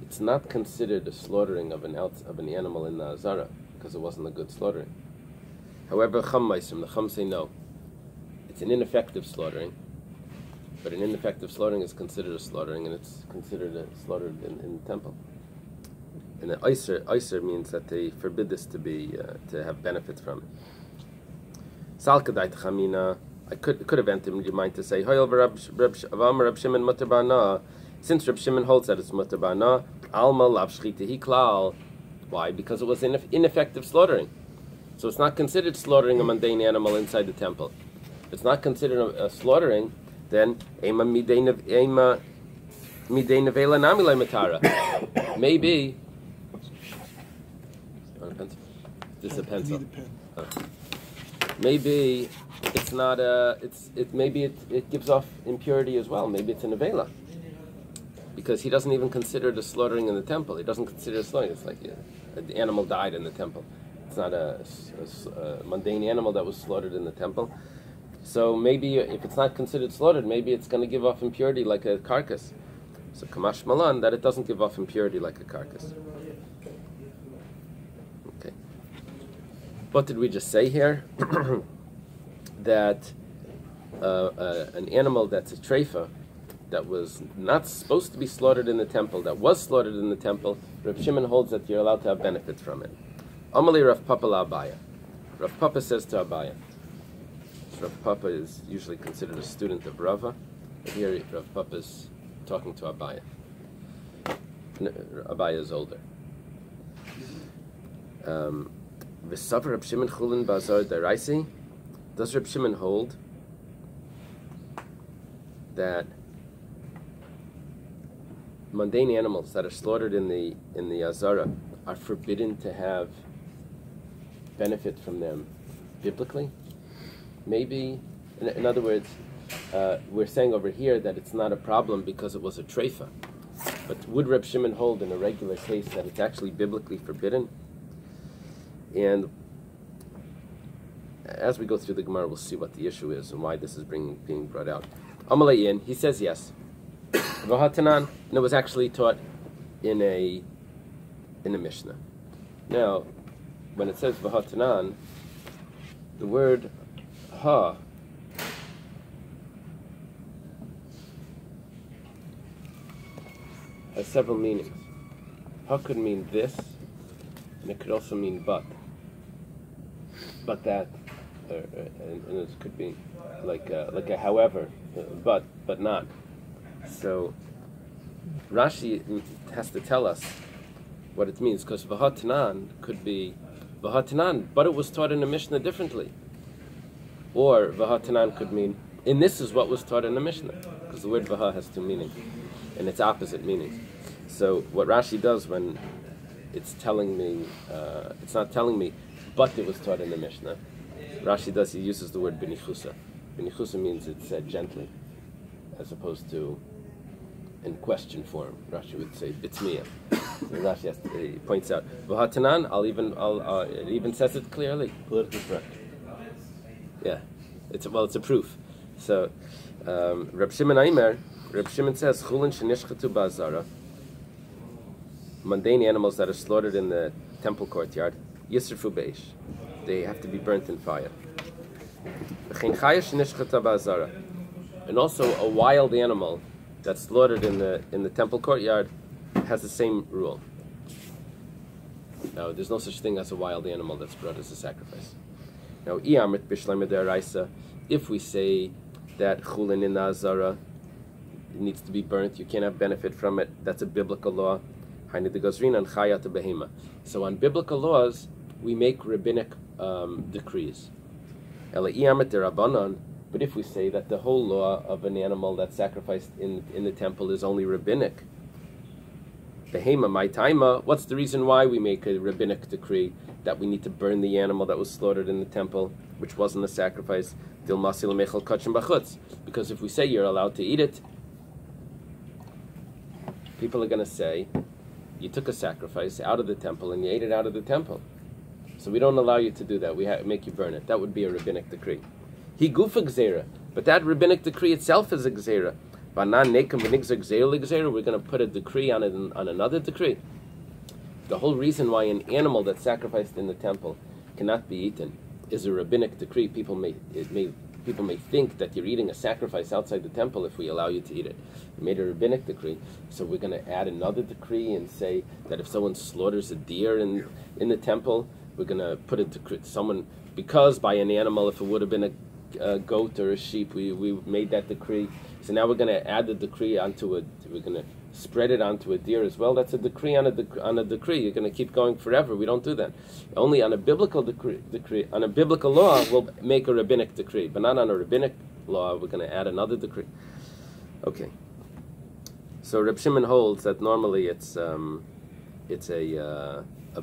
it's not considered a slaughtering of an animal in the Azara, because it wasn't a good slaughtering. However, the Chum say no. It's an ineffective slaughtering, but an ineffective slaughtering is considered a slaughtering, and it's considered slaughtered in the temple. And the Eiser means that they forbid this to have benefits from it. Salkadait Chamina, I could have entered your mind to say, Rab Shimon Mutter Ba'ana, since Rab Shimon holds that it's Mutter Ba'ana, Alma Lav Shchita Klal. Why? Because it was ineffective slaughtering. So it's not considered slaughtering a mundane animal inside the temple. If it's not considered a slaughtering, then Ema Midei Nevela Namilei Matara. Maybe. Want a pencil? This is a pencil. Oh. Maybe it's not maybe it gives off impurity as well. Maybe it's a nevela, because he doesn't even consider the slaughtering in the temple. He doesn't consider it slaughtering. It's like the animal died in the temple. It's not a mundane animal that was slaughtered in the temple. So maybe if it's not considered slaughtered, maybe it's going to give off impurity like a carcass. So kamash malan, that it doesn't give off impurity like a carcass. Okay. What did we just say here? That an animal that's a treifa, that was not supposed to be slaughtered in the temple, that was slaughtered in the temple, Rav Shimon holds that you're allowed to have benefits from it. Amalei Rav Papa la Abaya. Rav Papa says to Abaya. Rav Papa is usually considered a student of Rava. But here Rav Papa is talking to Abaya. Abaya is older. V'savar Rab Shimon Chullin Bazar Daraisi. Does Rab Shimon hold that mundane animals that are slaughtered in the Azara are forbidden to have benefit from them biblically? Maybe, in other words, we're saying over here that it's not a problem because it was a treifa. But would Reb Shimon hold in a regular case that it's actually biblically forbidden? And as we go through the Gemara, we'll see what the issue is and why this is being brought out. Amalein, he says yes. V'hatanan, and it was actually taught in a Mishnah. Now, when it says v'hatanan, the word ha has several meanings. Ha could mean this, and it could also mean but that, and it could be like a however, but not. So Rashi has to tell us what it means, because v'hatanan could be v'hatanan, but it was taught in the Mishnah differently. Or v'hatanan could mean, and this is what was taught in the Mishnah, because the word v'ha has two meanings, and it's opposite meanings. So what Rashi does when it's telling me, it's not telling me, but it was taught in the Mishnah, Rashi does, he uses the word benichusa. Benichusa means it's said gently, as opposed to in question form. Rashi would say bitzmiya. So Rashi he points out v'hatanan. It even says it clearly. Politically correct. Yeah, it's a proof. So Reb Shimon says chulin shenishchatu ba'azara, mundane animals that are slaughtered in the temple courtyard, yisrfu b'eish, they have to be burnt in fire. V'chein chaya shenishchatu ba'azara, and also a wild animal that's slaughtered in the temple courtyard has the same rule. Now, there's no such thing as a wild animal that's brought as a sacrifice. Now, if we say that chulin in the azara needs to be burnt, you can't have benefit from it, that's a biblical law. So on biblical laws, we make rabbinic decrees. But if we say that the whole law of an animal that's sacrificed in the temple is only rabbinic, behema my taima, what's the reason why we make a rabbinic decree that we need to burn the animal that was slaughtered in the temple, which wasn't a sacrifice? Because if we say you're allowed to eat it, people are going to say, you took a sacrifice out of the temple and you ate it out of the temple. So we don't allow you to do that. We make you burn it. That would be a rabbinic decree. He gufa gzeira, but that rabbinic decree itself is a gzeira. We're going to put a decree on another decree. The whole reason why an animal that's sacrificed in the temple cannot be eaten is a rabbinic decree. People may think that you're eating a sacrifice outside the temple if we allow you to eat it. We made a rabbinic decree, so we're going to add another decree and say that if someone slaughters a deer in the temple, we're going to put a decree. Because by an animal, if it would have been a goat or a sheep, we made that decree. So now we're going to add the decree we're going to spread it onto a deer as well. That's a decree on a decree. You're going to keep going forever. We don't do that. Only on a biblical decree, on a biblical law, we'll make a rabbinic decree, but not on a rabbinic law. We're going to add another decree. Okay. So Reb Shimon holds that normally it's a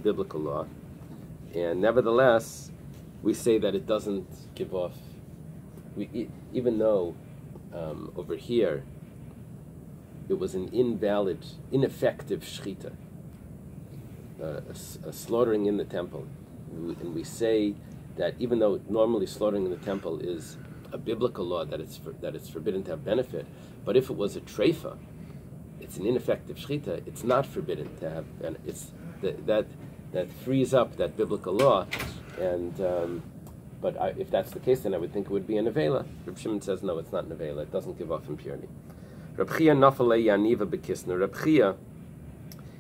biblical law, and nevertheless, we say that it doesn't give off. Even though over here it was an ineffective shechita, a slaughtering in the temple, and we say that even though normally slaughtering in the temple is a biblical law that it's forbidden to have benefit, but if it was a treifa, it's an ineffective shechita. It's not forbidden to have benefit. It's that frees up that biblical law, and. But if that's the case, then I would think it would be a nevela. Reb Shimon says, no, it's not nevela. It doesn't give off impurity. Reb Chia nafalei yaniva bekisner. Reb Chia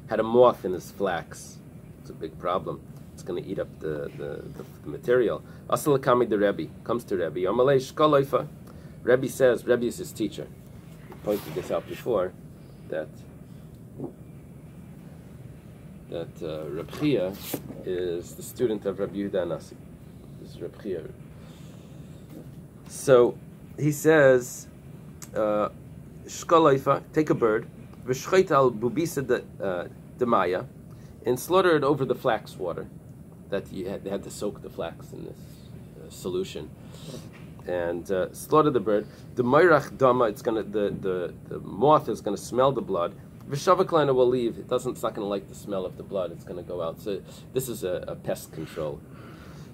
had a moth in his flax. It's a big problem. It's going to eat up the material. Asal kami the Rebbe comes to Rebbe. Amalei shkoloifa. Rebbe says, Rebbe is his teacher. He pointed this out before, that Reb Chia is the student of Rabbi Yehuda Anasi. So he says, "Shkoloifa, take a bird, v'shchait al bubisa demaya, and slaughter it over the flax water. That they had to soak the flax in this solution, and slaughter the bird. The moirach dama, the moth is gonna smell the blood. V'shavakleina will leave. It's not gonna like the smell of the blood. It's gonna go out. So this is a pest control."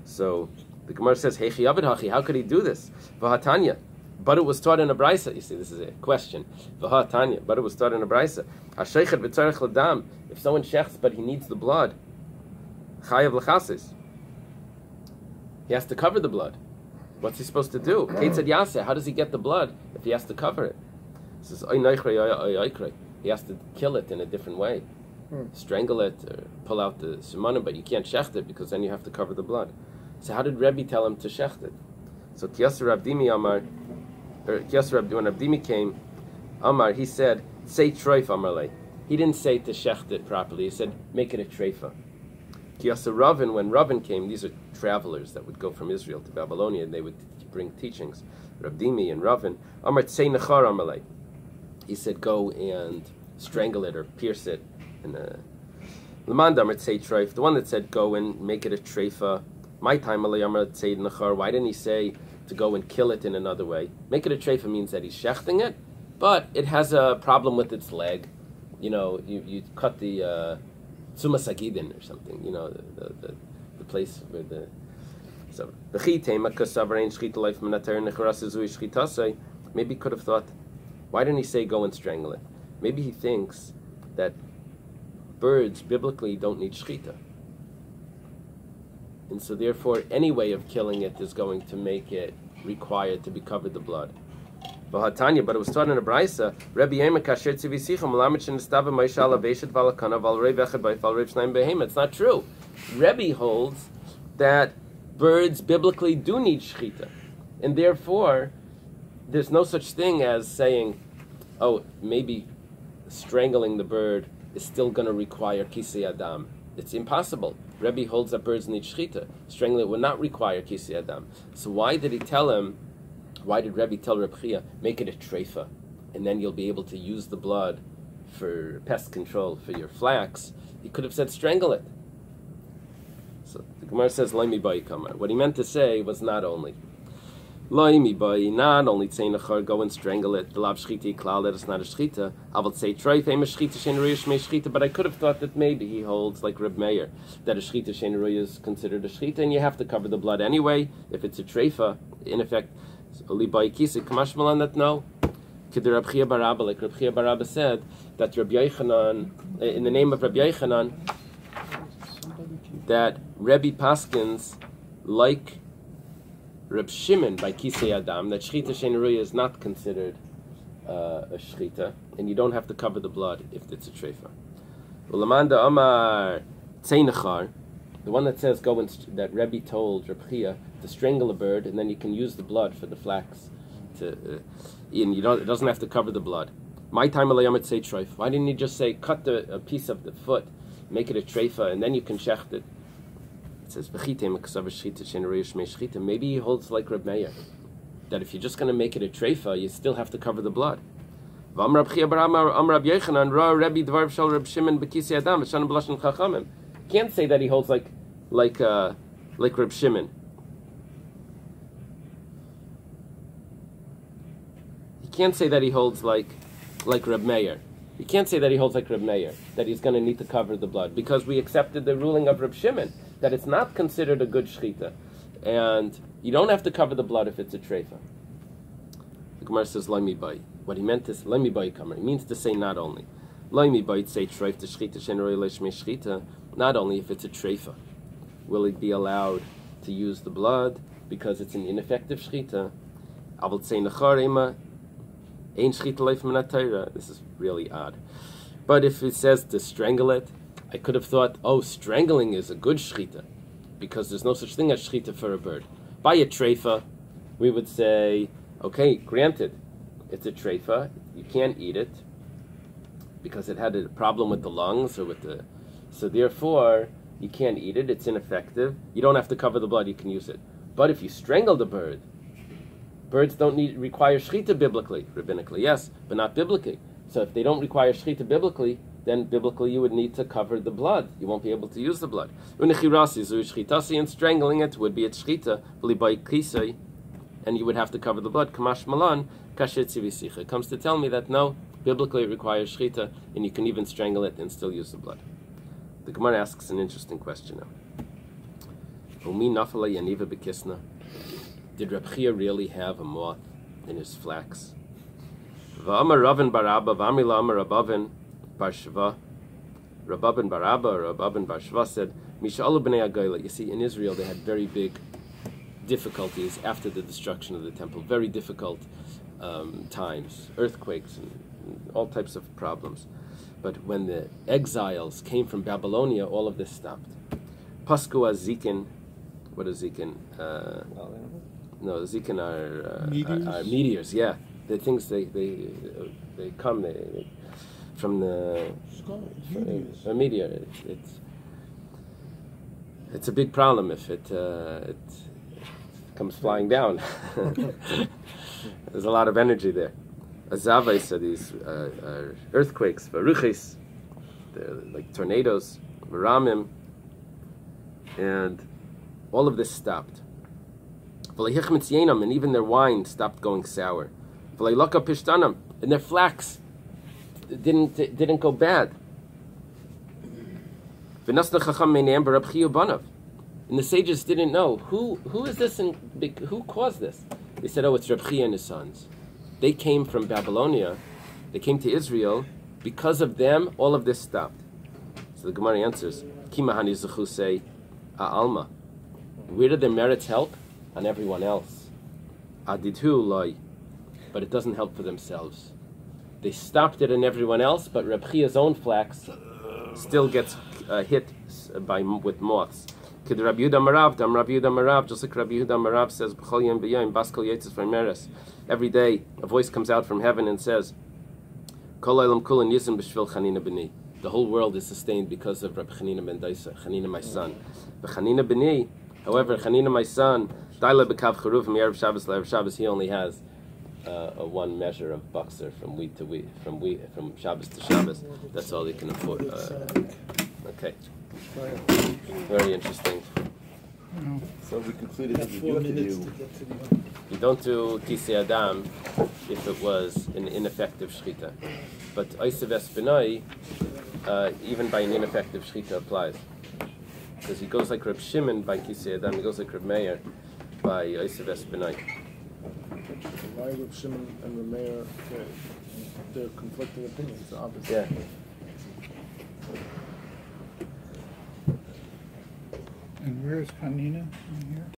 So the Gemara says, "Heichi avid hachi." How could he do this? V'hatanya, but it was taught in a brisa. You see, this is a question. V'hatanya, but it was taught in a brisa. Hasheichet v'tzarech ladam. If someone shechs but he needs the blood, chayav l'chasis. He has to cover the blood. What's he supposed to do? Keitzad yaseh. How does he get the blood if he has to cover it? He says, he has to kill it in a different way. Strangle it or pull out the simanim, but you can't shecht it because then you have to cover the blood. So how did Rebbe tell him to shecht it? So Kiyasar Rabdimi Amar, when Rabdimi came, Amar, he said, say treif Amarle. He didn't say to shecht it properly. He said, make it a treifa. Kiyasar Ravin, when Ravin came, these are travelers that would go from Israel to Babylonia, and they would bring teachings. Rabdimi and Ravin, Amar say nechar Amarle. He said, go and strangle it or pierce it. And the one that said go and make it a treifa. My time why didn't he say to go and kill it in another way? Make it a treifa means that he's shechting it, but it has a problem with its leg. You know, you cut the tzumas agidin or something. You know, the place where the maybe he could have thought, why didn't he say go and strangle it? Maybe he thinks that birds biblically don't need shechita, and so therefore any way of killing it is going to make it required to be covered the blood. But it was taught in a brisa. It's not true. Rebbe holds that birds biblically do need shechita, and therefore there's no such thing as saying, oh, maybe strangling the bird is still going to require kisei adam. It's impossible. Rebbe holds that birds need shechita. Strangling it would not require kisei adam. So why did Rebbe tell Reb Chia, make it a treifa, and then you'll be able to use the blood for pest control for your flax? He could have said strangle it. So the Gemara says, Loimi bai kamar. What he meant to say was not only Loimi bai, not only tzei nechar, go and strangle it, v'lav shchita klal, that it's not a shchita. I will say treif, a shchita shein ruya shmei shchita, but I could have thought that maybe he holds like Reb Meir, that a shchita shein ruya is considered a shchita, and you have to cover the blood anyway if it's a treifa. In effect, li bai kisik kamash malan, that no. K'der Rabbi Chia bar Abba, like Rabbi Chia bar Abba said, that Rabbi Yochanan, in the name of Rabbi Yochanan, that Rebbe Paskins, like Reb Shimon by Kisei Adam, that Shchita Shein Ruya is not considered a Shchita, and you don't have to cover the blood if it's a Treifa. Ulamanda Amar Tzeinachar, the one that says that Rebbe told Reb Chia to strangle a bird, and then you can use the blood for the flax. And it doesn't have to cover the blood. My time alayamit say treif. Why didn't he just say cut a piece of the foot, make it a treifa, and then you can shecht it? It says maybe he holds like Reb Meir, that if you're just going to make it a treifa, you still have to cover the blood. Can't say that he holds like Reb Shimon. He can't say that he holds like Reb Meir. You can't say that he holds like Reb Meir, that he's going to need to cover the blood, because we accepted the ruling of Reb Shimon, that it's not considered a good shchita, and you don't have to cover the blood if it's a treifa. The Gemara says, Loimi bai. What he meant is, Loimi bai kamer. He means to say not only. Loimi bai say treif to shchita, shenroi leishmei shchita, not only if it's a treifa. Will it be allowed to use the blood, because it's an ineffective shchita? Avol tzei nechar ema, this is really odd. But if it says to strangle it, I could have thought, strangling is a good shchita, because there's no such thing as shchita for a bird. By a treifa, we would say, okay, granted, it's a treifa, you can't eat it, because it had a problem with the lungs, so therefore, you can't eat it, it's ineffective, you don't have to cover the blood, you can use it. But if you strangle the bird, birds don't require shchita biblically, rabbinically, yes, but not biblically. So if they don't require shchita biblically, then biblically you would need to cover the blood. You won't be able to use the blood. And strangling it would be a shchita, and you would have to cover the blood. Kamash malan, it comes to tell me that no, biblically it requires shchita, and you can even strangle it and still use the blood. The Gemara asks an interesting question now. Did Reb Chia really have a moth in his flax? V'amar Ravin bar Abba, v'amila amar Rabavin bar Shva. Rabavin bar Abba, or Rabavin bar Shva said, Misha'alu b'nei Agayla. You see, in Israel they had very big difficulties after the destruction of the temple. Very difficult times, earthquakes and all types of problems. But when the exiles came from Babylonia, all of this stopped. Pasku Zikin. What is Zikin? No, Zikin are meteors. Yeah, the things they come from the a meteor. It's a big problem if it comes flying down. There's a lot of energy there. Azavais are these earthquakes, varuchis, they're like tornadoes, varamim, and all of this stopped. And even their wine stopped going sour. And their flax didn't go bad. And the sages didn't know who is this and who caused this. They said, it's Reb Chia and his sons. They came from Babylonia. They came to Israel. Because of them, all of this stopped. So the Gemara answers, Kimahani Zuchu say, Alma. Where did their merits help? On everyone else. Adidhu loy. But it doesn't help for themselves. They stopped it on everyone else, but Reb Chia's own flax still gets hit with moths. Kid Rabbi Yehuda Marav, Dam Rabbi Yehuda Marav, just like Rabbi Yehuda Marav says, B'chol yom b'yom, Baskal Yetzis V'meres. Every day, a voice comes out from heaven and says, Kol Olam Kulan Yizim B'shvil Chanina B'ni. The whole world is sustained because of Rabbi Chanina ben Daisa, Chanina my son. B'Chanina B'ni, however, Chanina my son, Daila B'kav Charuv from Erev Shabbos to Erev Shabbos, he only has a one measure of buxer from week to week, from Shabbos to Shabbos. That's all he can afford. Okay. Very interesting. So we concluded that you don't do Kisei Adam if it was an ineffective shchita. But Oisev Espinoi, even by an ineffective shchita applies. Because he goes like Reb Shimon by Kisei Adam, he goes like Reb Meir by Oisev Espinoi. why with Shimon and the mayor, they're conflicting opinions, obviously. Yeah. And where's Hanina in here?